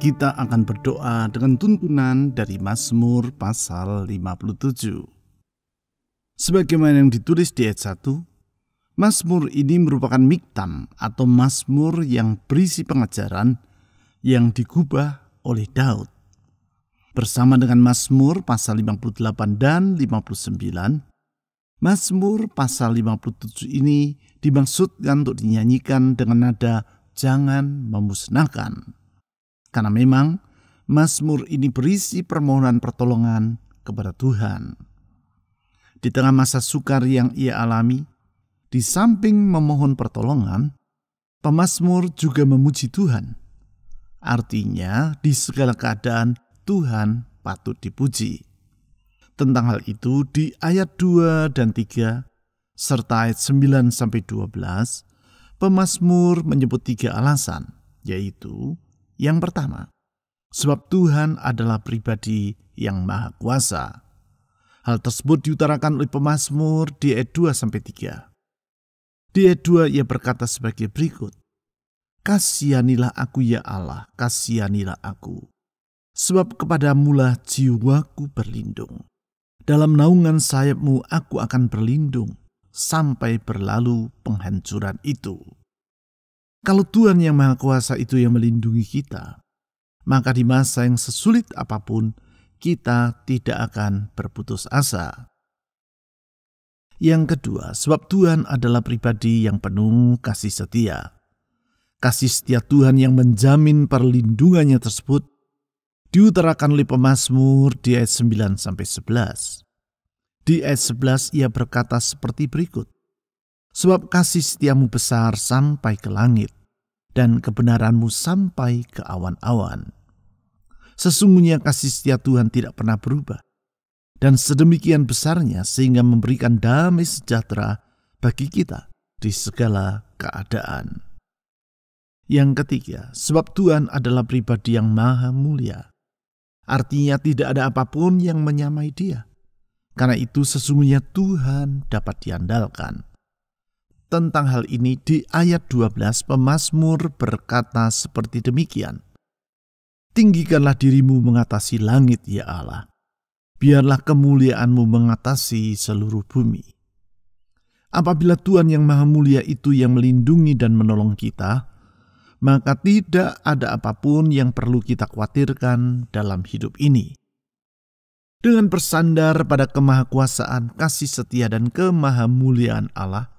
Kita akan berdoa dengan tuntunan dari Mazmur pasal 57. Sebagaimana yang ditulis di ayat 1, Mazmur ini merupakan miktam atau mazmur yang berisi pengajaran yang digubah oleh Daud. Bersama dengan Mazmur pasal 58 dan 59, Mazmur pasal 57 ini dimaksudkan untuk dinyanyikan dengan nada jangan memusnahkan. Karena memang Mazmur ini berisi permohonan pertolongan kepada Tuhan. Di tengah masa sukar yang ia alami, di samping memohon pertolongan, pemazmur juga memuji Tuhan. Artinya, di segala keadaan Tuhan patut dipuji. Tentang hal itu di ayat 2 dan 3 serta ayat 9-12, pemazmur menyebut 3 alasan, yaitu yang pertama, sebab Tuhan adalah pribadi yang maha kuasa. Hal tersebut diutarakan oleh pemazmur di ayat 2-3. Di ayat 2 ia berkata sebagai berikut, kasihanilah aku ya Allah, kasihanilah aku. Sebab kepadamulah jiwaku berlindung. Dalam naungan sayapmu aku akan berlindung sampai berlalu penghancuran itu. Kalau Tuhan yang Maha Kuasa itu yang melindungi kita, maka di masa yang sesulit apapun, kita tidak akan berputus asa. Yang kedua, sebab Tuhan adalah pribadi yang penuh kasih setia. Kasih setia Tuhan yang menjamin perlindungannya tersebut diutarakan oleh pemazmur di ayat 9-11. Di ayat 11 ia berkata seperti berikut, sebab kasih setiamu besar sampai ke langit, dan kebenaranmu sampai ke awan-awan. Sesungguhnya kasih setia Tuhan tidak pernah berubah, dan sedemikian besarnya sehingga memberikan damai sejahtera bagi kita di segala keadaan. Yang ketiga, sebab Tuhan adalah pribadi yang maha mulia. Artinya tidak ada apapun yang menyamai Dia. Karena itu sesungguhnya Tuhan dapat diandalkan. Tentang hal ini di ayat 12 pemazmur berkata seperti demikian. Tinggikanlah dirimu mengatasi langit ya Allah. Biarlah kemuliaanmu mengatasi seluruh bumi. Apabila Tuhan yang maha mulia itu yang melindungi dan menolong kita, maka tidak ada apapun yang perlu kita khawatirkan dalam hidup ini. Dengan bersandar pada kemahakuasaan, kasih setia dan kemahamuliaan Allah,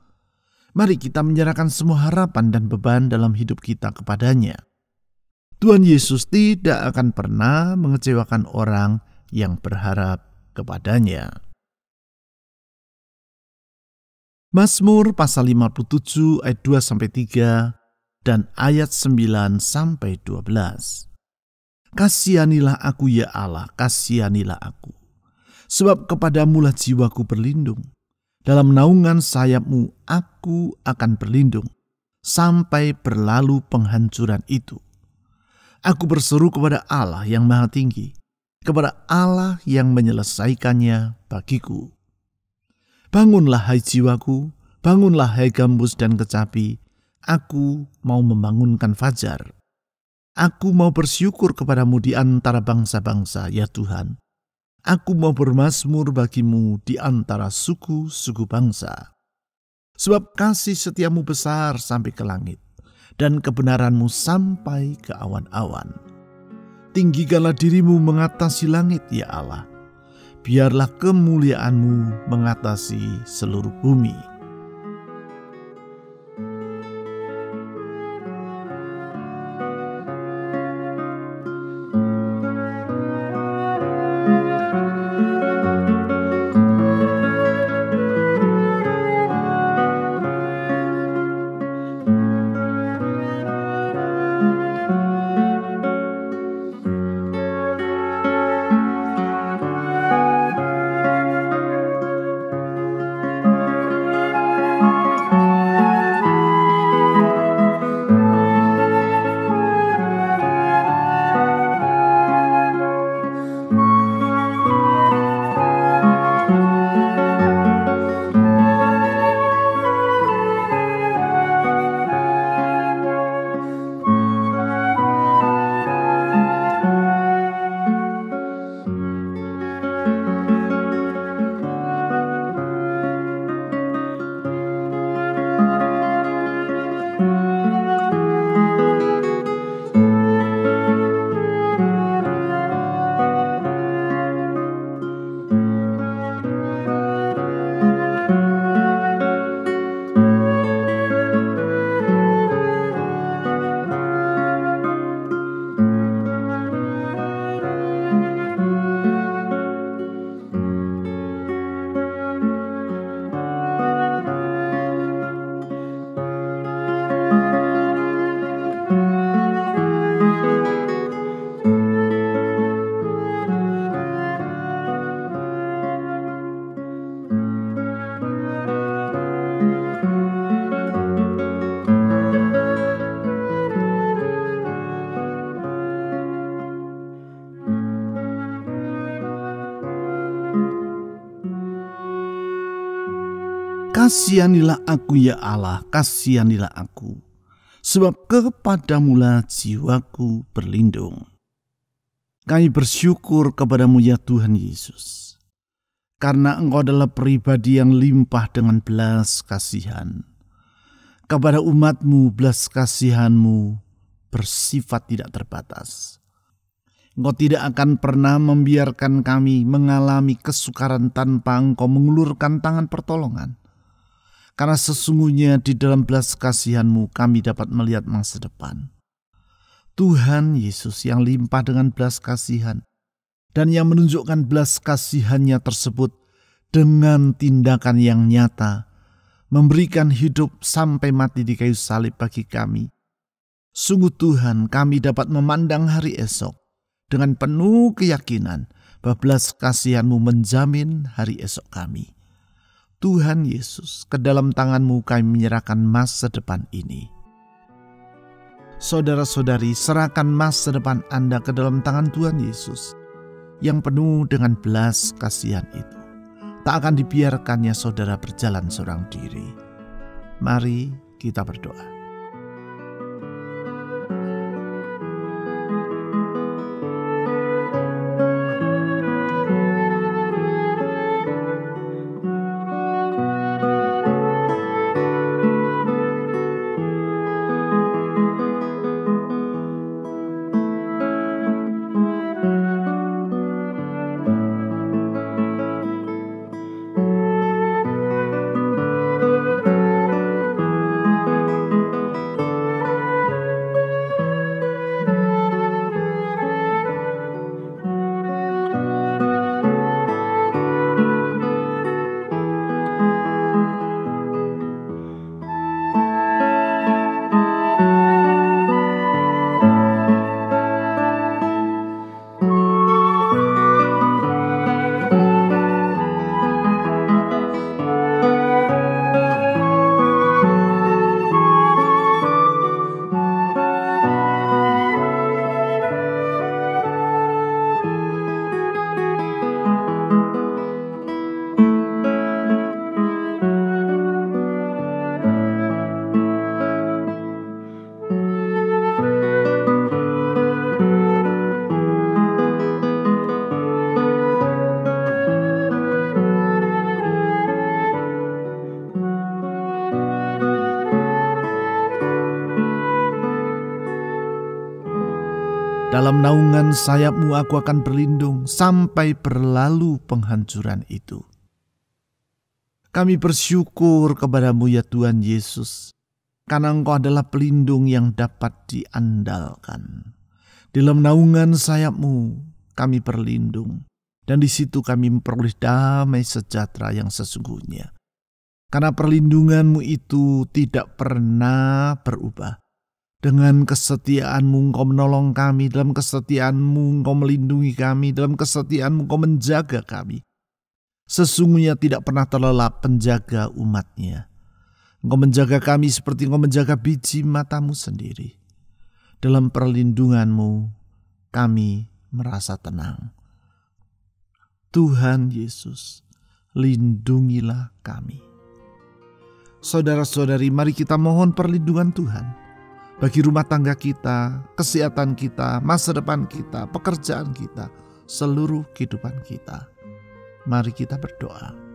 mari kita menyerahkan semua harapan dan beban dalam hidup kita kepadanya. Tuhan Yesus tidak akan pernah mengecewakan orang yang berharap kepadanya. Mazmur pasal 57 ayat 2-3 dan ayat 9-12. Kasihanilah aku ya Allah, kasihanilah aku. Sebab kepadamulah jiwaku berlindung. Dalam naungan sayapmu aku akan berlindung sampai berlalu penghancuran itu. Aku berseru kepada Allah yang maha tinggi, kepada Allah yang menyelesaikannya bagiku. Bangunlah hai jiwaku, bangunlah hai gambus dan kecapi, aku mau membangunkan fajar. Aku mau bersyukur kepadamu di antara bangsa-bangsa, ya Tuhan. Aku mau bermazmur bagimu di antara suku-suku bangsa. Sebab kasih setiamu besar sampai ke langit, dan kebenaranmu sampai ke awan-awan. Tinggikanlah dirimu mengatasi langit, ya Allah. Biarlah kemuliaanmu mengatasi seluruh bumi. Kasihanilah aku ya Allah, kasihanilah aku, sebab kepadamulah jiwaku berlindung. Kami bersyukur kepadamu ya Tuhan Yesus, karena Engkau adalah pribadi yang limpah dengan belas kasihan. Kepada umat-Mu belas kasihan-Mu bersifat tidak terbatas. Engkau tidak akan pernah membiarkan kami mengalami kesukaran tanpa Engkau mengulurkan tangan pertolongan. Karena sesungguhnya di dalam belas kasihan-Mu kami dapat melihat masa depan. Tuhan Yesus yang limpah dengan belas kasihan dan yang menunjukkan belas kasihan-Nya tersebut dengan tindakan yang nyata, memberikan hidup sampai mati di kayu salib bagi kami. Sungguh Tuhan, kami dapat memandang hari esok dengan penuh keyakinan bahwa belas kasihan-Mu menjamin hari esok kami. Tuhan Yesus, ke dalam tangan-Mu kami menyerahkan masa depan ini. Saudara-saudari, serahkan masa depan Anda ke dalam tangan Tuhan Yesus yang penuh dengan belas kasihan itu. Tak akan dibiarkannya saudara berjalan seorang diri. Mari kita berdoa. Dalam naungan sayap-Mu aku akan berlindung sampai berlalu penghancuran itu. Kami bersyukur kepada-Mu ya Tuhan Yesus, karena Engkau adalah pelindung yang dapat diandalkan. Dalam naungan sayap-Mu kami berlindung, dan di situ kami memperoleh damai sejahtera yang sesungguhnya. Karena perlindungan-Mu itu tidak pernah berubah. Dengan kesetiaan-Mu Engkau menolong kami, dalam kesetiaan-Mu Engkau melindungi kami, dalam kesetiaan-Mu Engkau menjaga kami. Sesungguhnya tidak pernah terlelap penjaga umat-Nya. Engkau menjaga kami seperti Engkau menjaga biji mata-Mu sendiri. Dalam perlindungan-Mu kami merasa tenang. Tuhan Yesus, lindungilah kami. Saudara-saudari, mari kita mohon perlindungan Tuhan bagi rumah tangga kita, kesehatan kita, masa depan kita, pekerjaan kita, seluruh kehidupan kita. Mari kita berdoa.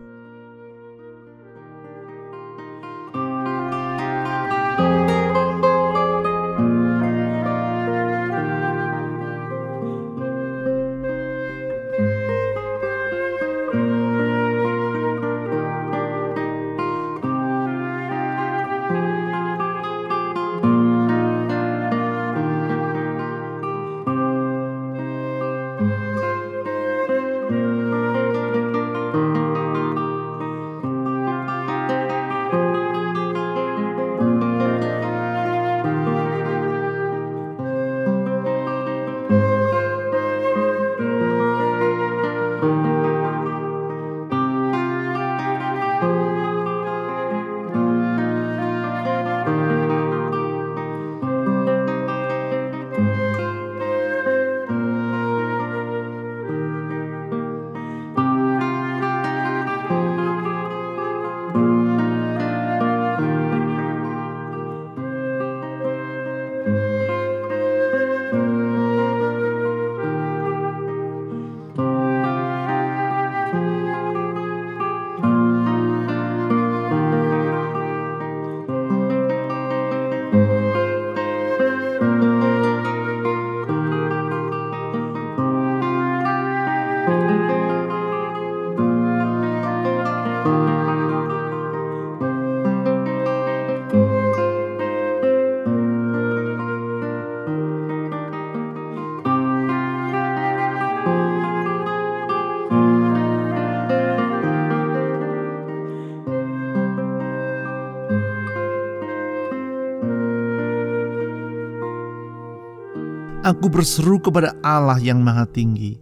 Aku berseru kepada Allah yang Maha Tinggi,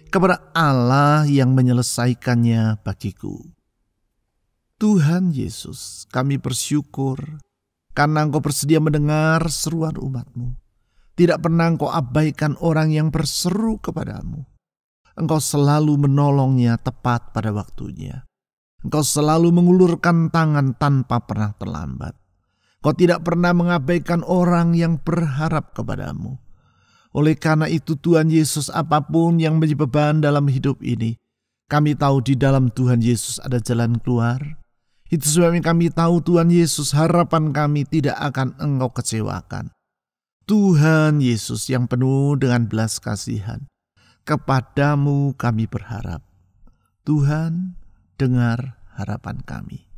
kepada Allah yang menyelesaikannya bagiku. Tuhan Yesus, kami bersyukur karena Engkau bersedia mendengar seruan umat-Mu. Tidak pernah Engkau abaikan orang yang berseru kepadamu. Engkau selalu menolongnya tepat pada waktunya. Engkau selalu mengulurkan tangan tanpa pernah terlambat. Engkau tidak pernah mengabaikan orang yang berharap kepadamu. Oleh karena itu Tuhan Yesus, apapun yang menjadi beban dalam hidup ini, kami tahu di dalam Tuhan Yesus ada jalan keluar. Itu sebabnya kami tahu Tuhan Yesus, harapan kami tidak akan Engkau kecewakan. Tuhan Yesus yang penuh dengan belas kasihan, kepadamu kami berharap. Tuhan, dengar harapan kami.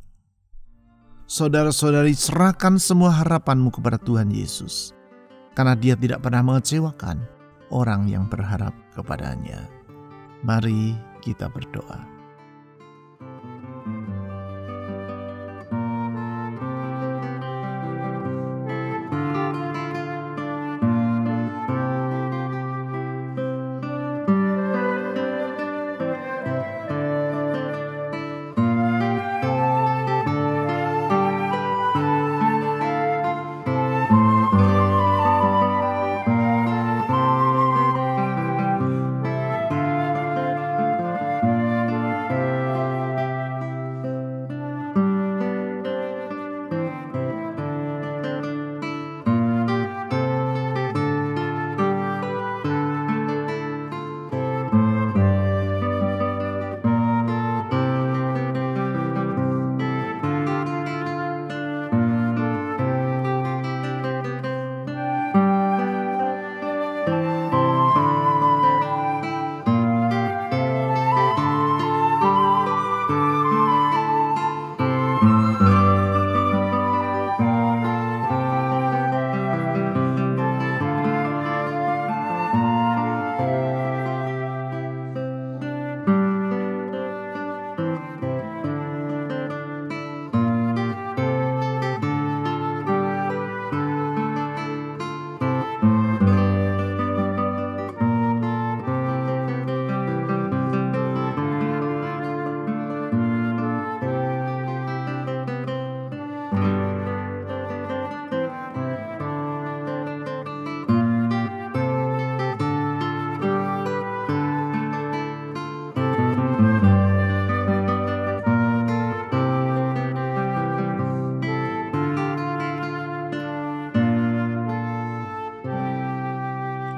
Saudara-saudari, serahkan semua harapanmu kepada Tuhan Yesus, karena Dia tidak pernah mengecewakan orang yang berharap kepadanya. Mari kita berdoa.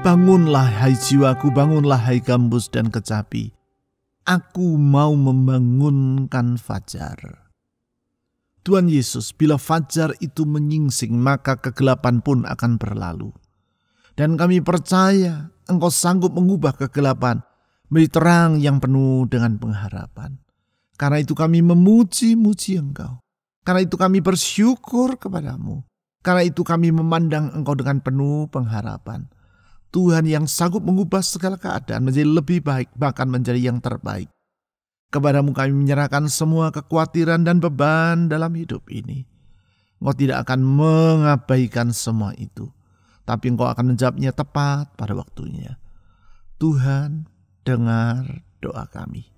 Bangunlah hai jiwaku, bangunlah hai gambus dan kecapi. Aku mau membangunkan fajar. Tuhan Yesus, bila fajar itu menyingsing, maka kegelapan pun akan berlalu. Dan kami percaya Engkau sanggup mengubah kegelapan menjadi terang yang penuh dengan pengharapan. Karena itu kami memuji-muji Engkau. Karena itu kami bersyukur kepadamu. Karena itu kami memandang Engkau dengan penuh pengharapan. Tuhan yang sanggup mengubah segala keadaan menjadi lebih baik, bahkan menjadi yang terbaik. Kepadamu kami menyerahkan semua kekhawatiran dan beban dalam hidup ini. Engkau tidak akan mengabaikan semua itu, tapi Engkau akan menjawabnya tepat pada waktunya. Tuhan, dengar doa kami.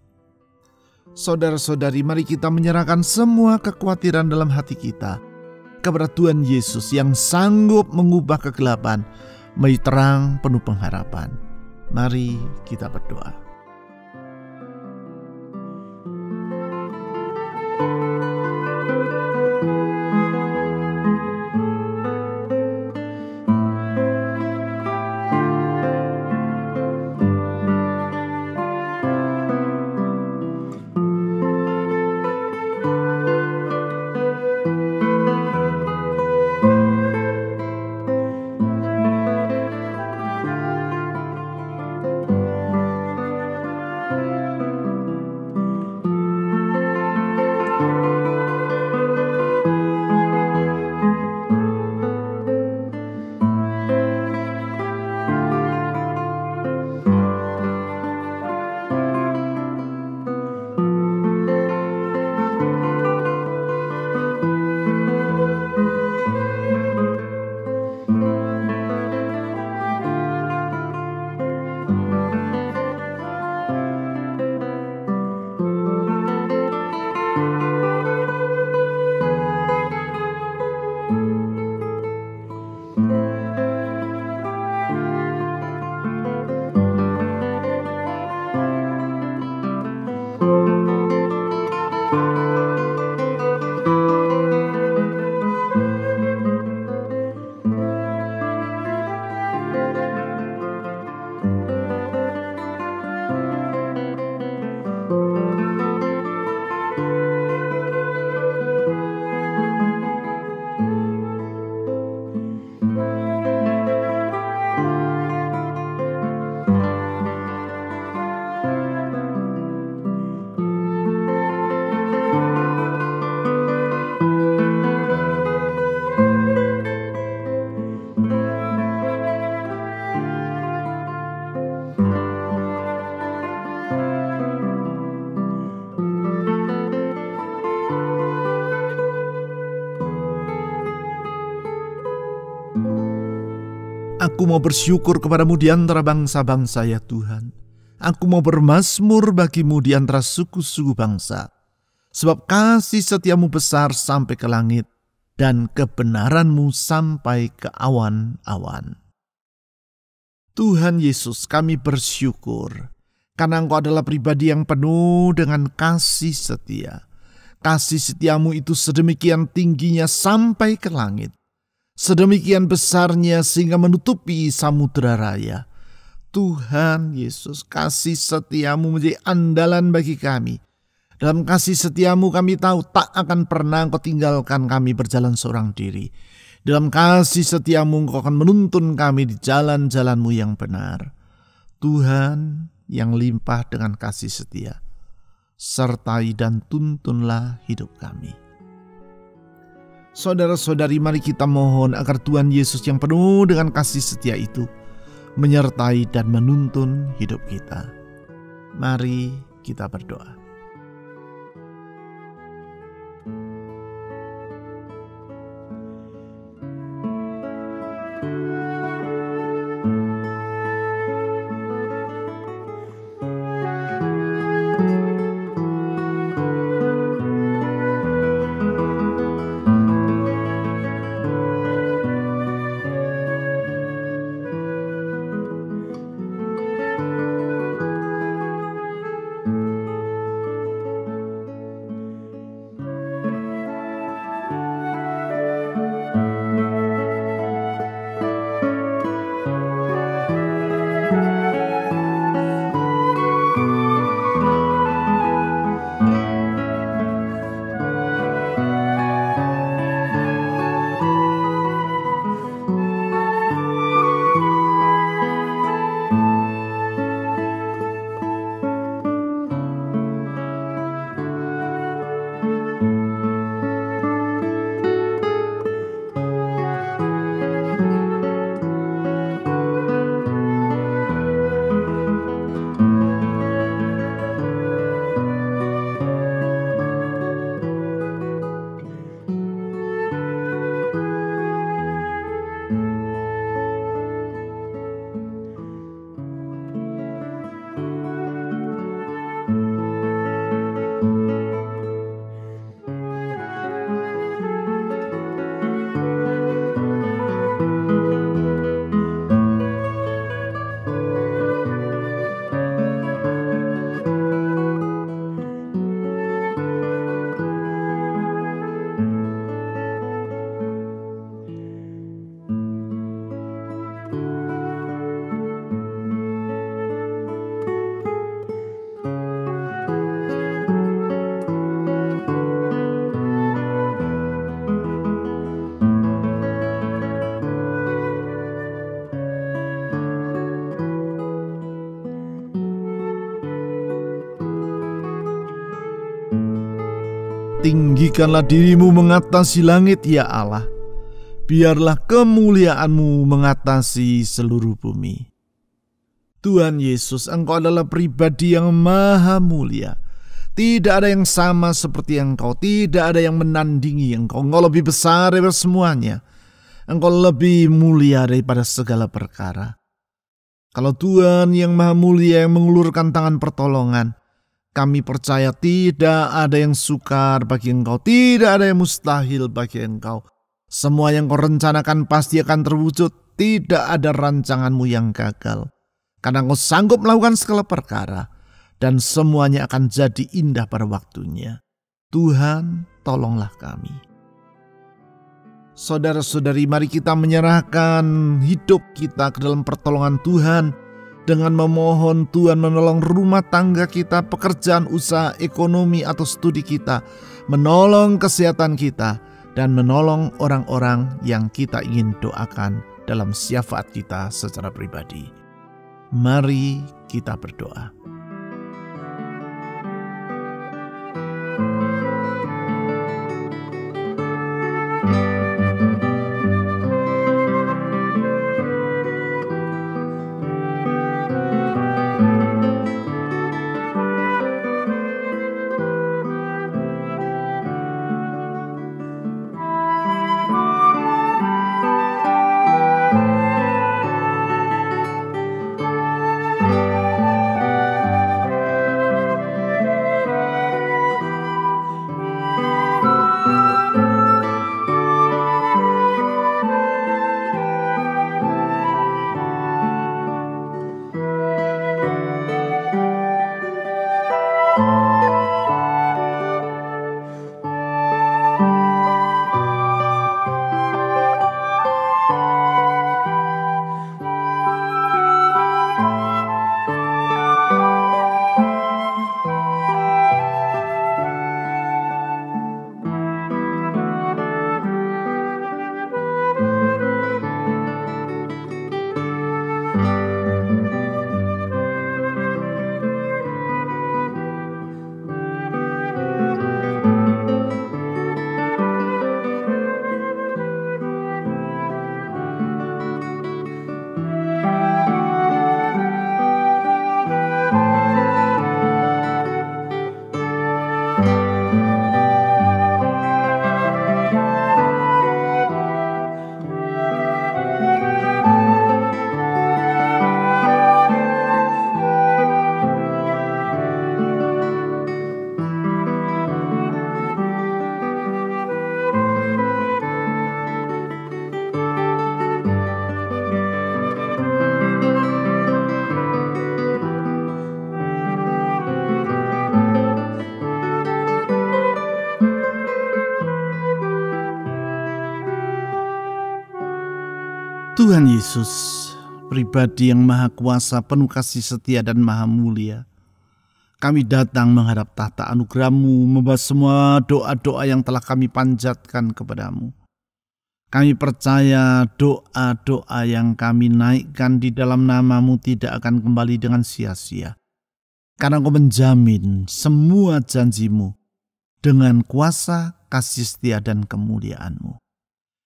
Saudara-saudari, mari kita menyerahkan semua kekhawatiran dalam hati kita kepada Tuhan Yesus yang sanggup mengubah kegelapan menjadi terang penuh pengharapan. Mari kita berdoa. Aku mau bersyukur kepadamu di antara bangsa-bangsa ya Tuhan. Aku mau bermazmur bagimu di antara suku-suku bangsa. Sebab kasih setiamu besar sampai ke langit dan kebenaranmu sampai ke awan-awan. Tuhan Yesus, kami bersyukur karena Engkau adalah pribadi yang penuh dengan kasih setia. Kasih setiamu itu sedemikian tingginya sampai ke langit. Sedemikian besarnya sehingga menutupi samudera raya. Tuhan Yesus, kasih setiamu menjadi andalan bagi kami. Dalam kasih setiamu kami tahu tak akan pernah Engkau tinggalkan kami berjalan seorang diri. Dalam kasih setiamu Engkau akan menuntun kami di jalan-jalan-Mu yang benar. Tuhan yang limpah dengan kasih setia, sertai dan tuntunlah hidup kami. Saudara-saudari, mari kita mohon agar Tuhan Yesus yang penuh dengan kasih setia itu menyertai dan menuntun hidup kita. Mari kita berdoa. Tinggikanlah dirimu mengatasi langit ya Allah. Biarlah kemuliaan-Mu mengatasi seluruh bumi. Tuhan Yesus, Engkau adalah pribadi yang maha mulia. Tidak ada yang sama seperti Engkau. Tidak ada yang menandingi Engkau. Engkau lebih besar daripada semuanya. Engkau lebih mulia daripada segala perkara. Kalau Tuhan yang maha mulia yang mengulurkan tangan pertolongan, kami percaya tidak ada yang sukar bagi Engkau, tidak ada yang mustahil bagi Engkau. Semua yang Kau rencanakan pasti akan terwujud, tidak ada rancangan-Mu yang gagal. Karena Engkau sanggup melakukan segala perkara, dan semuanya akan jadi indah pada waktunya. Tuhan, tolonglah kami. Saudara-saudari, mari kita menyerahkan hidup kita ke dalam pertolongan Tuhan, dengan memohon Tuhan menolong rumah tangga kita, pekerjaan, usaha, ekonomi atau studi kita, menolong kesehatan kita, dan menolong orang-orang yang kita ingin doakan dalam syafaat kita secara pribadi. Mari kita berdoa. Tuhan Yesus, pribadi yang maha kuasa, penuh kasih setia dan maha mulia, kami datang menghadap tahta anugerah-Mu, membahas semua doa-doa yang telah kami panjatkan kepada-Mu. Kami percaya doa-doa yang kami naikkan di dalam nama-Mu tidak akan kembali dengan sia-sia. Karena Engkau menjamin semua janji-Mu dengan kuasa, kasih setia, dan kemuliaan-Mu.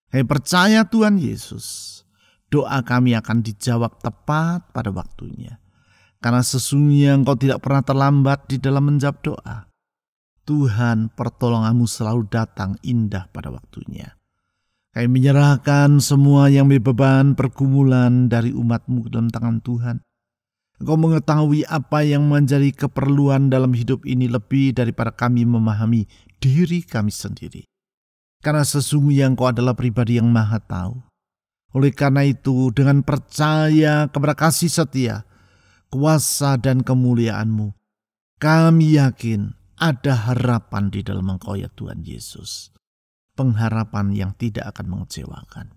Kami percaya Tuhan Yesus, doa kami akan dijawab tepat pada waktunya. Karena sesungguhnya Engkau tidak pernah terlambat di dalam menjawab doa. Tuhan, pertolongan-Mu selalu datang indah pada waktunya. Kami menyerahkan semua yang beban pergumulan dari umat-Mu ke dalam tangan Tuhan. Engkau mengetahui apa yang menjadi keperluan dalam hidup ini lebih daripada kami memahami diri kami sendiri. Karena sesungguhnya Engkau adalah pribadi yang maha tahu. Oleh karena itu, dengan percaya kepada kasih setia, kuasa dan kemuliaan-Mu, kami yakin ada harapan di dalam Engkau ya Tuhan Yesus. Pengharapan yang tidak akan mengecewakan.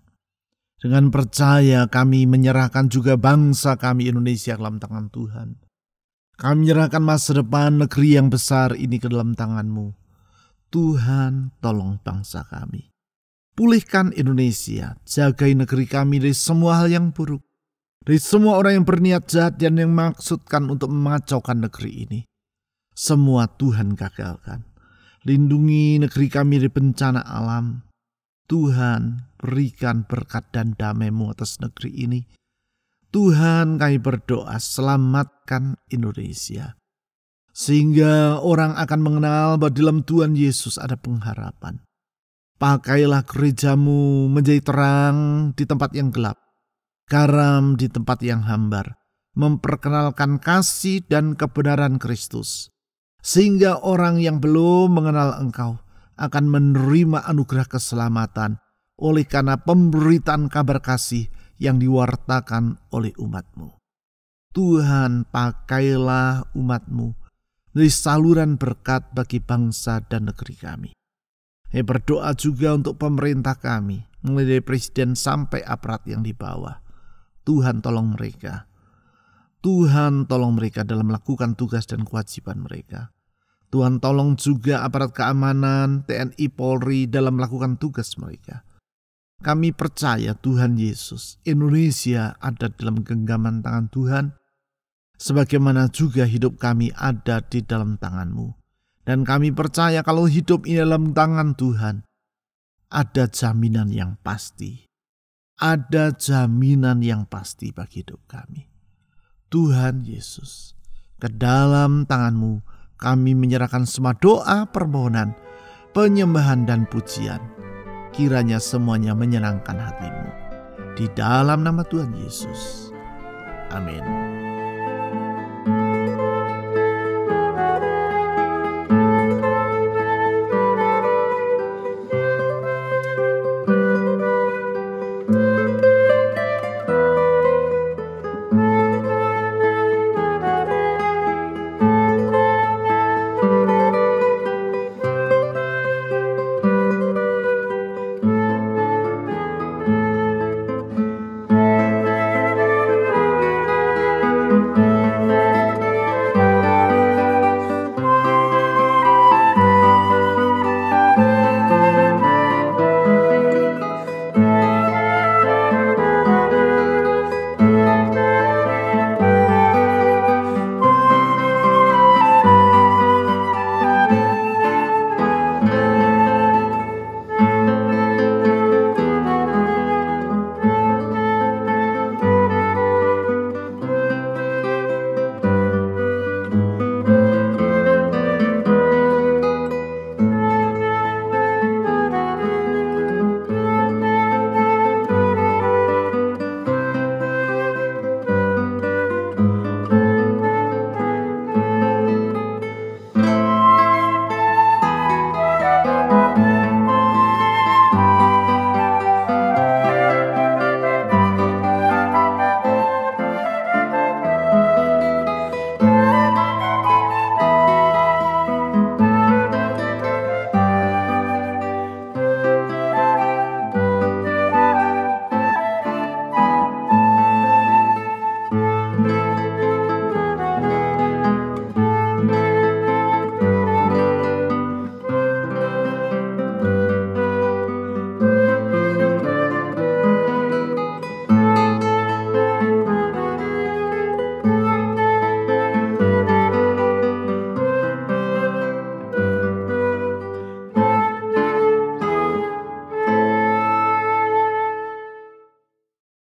Dengan percaya kami menyerahkan juga bangsa kami Indonesia ke dalam tangan Tuhan. Kami menyerahkan masa depan negeri yang besar ini ke dalam tangan-Mu. Tuhan, tolong bangsa kami. Pulihkan Indonesia, jagai negeri kami dari semua hal yang buruk. Dari semua orang yang berniat jahat dan yang maksudkan untuk mengacaukan negeri ini. Semua Tuhan gagalkan. Lindungi negeri kami dari bencana alam. Tuhan, berikan berkat dan damai-Mu atas negeri ini. Tuhan, kami berdoa, selamatkan Indonesia. Sehingga orang akan mengenal bahwa dalam Tuhan Yesus ada pengharapan. Pakailah gereja-Mu menjadi terang di tempat yang gelap, garam di tempat yang hambar, memperkenalkan kasih dan kebenaran Kristus. Sehingga orang yang belum mengenal Engkau akan menerima anugerah keselamatan oleh karena pemberitaan kabar kasih yang diwartakan oleh umat-Mu. Tuhan, pakailah umat-Mu dari saluran berkat bagi bangsa dan negeri kami. Berdoa juga untuk pemerintah kami, mulai dari presiden sampai aparat yang di bawah. Tuhan tolong mereka. Tuhan tolong mereka dalam melakukan tugas dan kewajiban mereka. Tuhan tolong juga aparat keamanan, TNI, Polri dalam melakukan tugas mereka. Kami percaya Tuhan Yesus, Indonesia ada dalam genggaman tangan Tuhan, sebagaimana juga hidup kami ada di dalam tangan-Mu. Dan kami percaya kalau hidup ini dalam tangan Tuhan, ada jaminan yang pasti. Ada jaminan yang pasti bagi hidup kami. Tuhan Yesus, ke dalam tangan-Mu kami menyerahkan semua doa, permohonan, penyembahan dan pujian. Kiranya semuanya menyenangkan hati-Mu. Di dalam nama Tuhan Yesus. Amin.